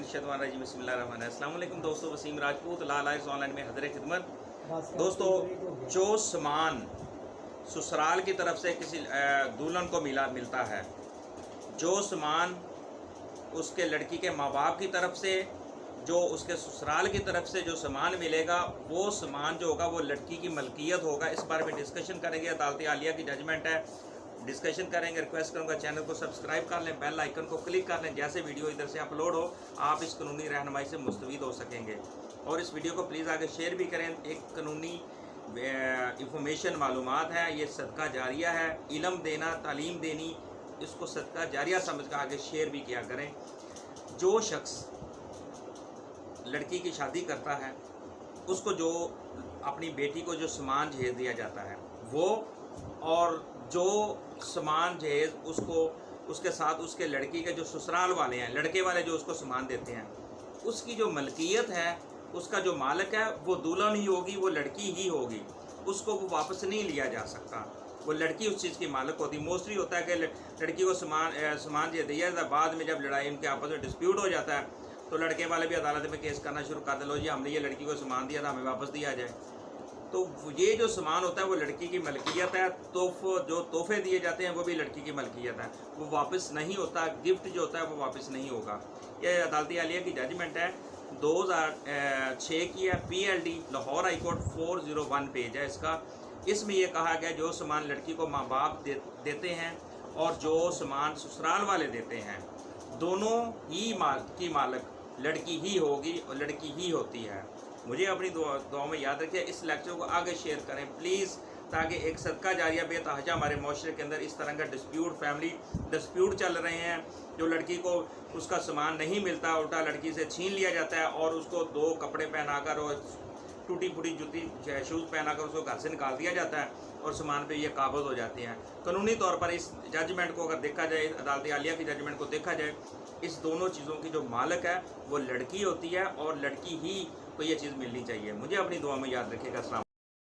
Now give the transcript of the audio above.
अस्सलाम वालेकुम दोस्तों, वसीम राजपूत लाल आइज ऑनलाइन में हज़र खिदमत। दोस्तों, जो सामान ससुराल की तरफ से किसी दुल्हन को मिलता है, जो सामान उसके लड़की के माँ बाप की तरफ से, जो उसके ससुराल की तरफ से जो सामान मिलेगा, वो सामान जो होगा वो लड़की की मलकियत होगा। इस बारे में डिस्कशन करेंगे। अदालत आलिया की जजमेंट है, डिस्कशन करेंगे। रिक्वेस्ट करूंगा चैनल को सब्सक्राइब कर लें, बेल आइकन को क्लिक कर लें। जैसे वीडियो इधर से अपलोड हो, आप इस कानूनी रहनुमाई से मुस्तफ़ीद हो सकेंगे। और इस वीडियो को प्लीज़ आगे शेयर भी करें। एक कानूनी इंफॉर्मेशन मालूमात है, ये सदका जारिया है। इल्म देना, तालीम देनी, इसको सदका जारिया समझ कर आगे शेयर भी किया करें। जो शख्स लड़की की शादी करता है, उसको जो अपनी बेटी को जो सामान जहेज दिया जाता है वो, और जो सामान जहेज उसको उसके साथ उसके लड़की के जो ससुराल वाले हैं, लड़के वाले जो उसको सामान देते हैं, उसकी जो मलकियत है, उसका जो मालिक है वो दुल्हन ही होगी, वो लड़की ही होगी। उसको वो वापस नहीं लिया जा सकता। वो लड़की उस चीज़ की मालिक होती। मोस्टली होता है कि लड़की को सामान जो दिया जाता है, बाद में जब लड़ाई उनके आपस में डिस्प्यूट हो जाता है तो लड़के वाले भी अदालत में केस करना शुरू कर दे, लो जी हमने ये लड़की को सामान दिया था, हमें वापस दिया जाए। तो ये जो सामान होता है वो लड़की की मलकियत है। जो तोहफे दिए जाते हैं वो भी लड़की की मलकियत है, वो वापस नहीं होता। गिफ्ट जो होता है वो वापस नहीं होगा। ये अदालत आलिया की जजमेंट है, 2006 की है। PLD Lahore high court 401 page है इसका। इसमें यह कहा गया जो सामान लड़की को माँ बाप देते हैं और जो सामान ससुराल वाले देते हैं, दोनों ही की मालिक लड़की ही होगी और लड़की ही होती है। मुझे अपनी दुआ में याद रखिए। इस लेक्चर को आगे शेयर करें प्लीज़, ताकि एक सदका जारिया बेतहाजा हमारे माशरे के अंदर इस तरह का फैमिली डिस्प्यूट चल रहे हैं, जो लड़की को उसका सामान नहीं मिलता, उल्टा लड़की से छीन लिया जाता है और उसको 2 कपड़े पहनाकर और टूटी फूटी जूती शूज़ पहनाकर उसको घर से निकाल दिया जाता है और सामान पे ये काबज़ हो जाते हैं। कानूनी तौर पर इस जजमेंट को अगर देखा जाए, अदालत आलिया की जजमेंट को देखा जाए, इस दोनों चीज़ों की जो मालिक है वो लड़की होती है और लड़की ही को ये चीज़ मिलनी चाहिए। मुझे अपनी दुआ में याद रखिएगा। अस्सलाम।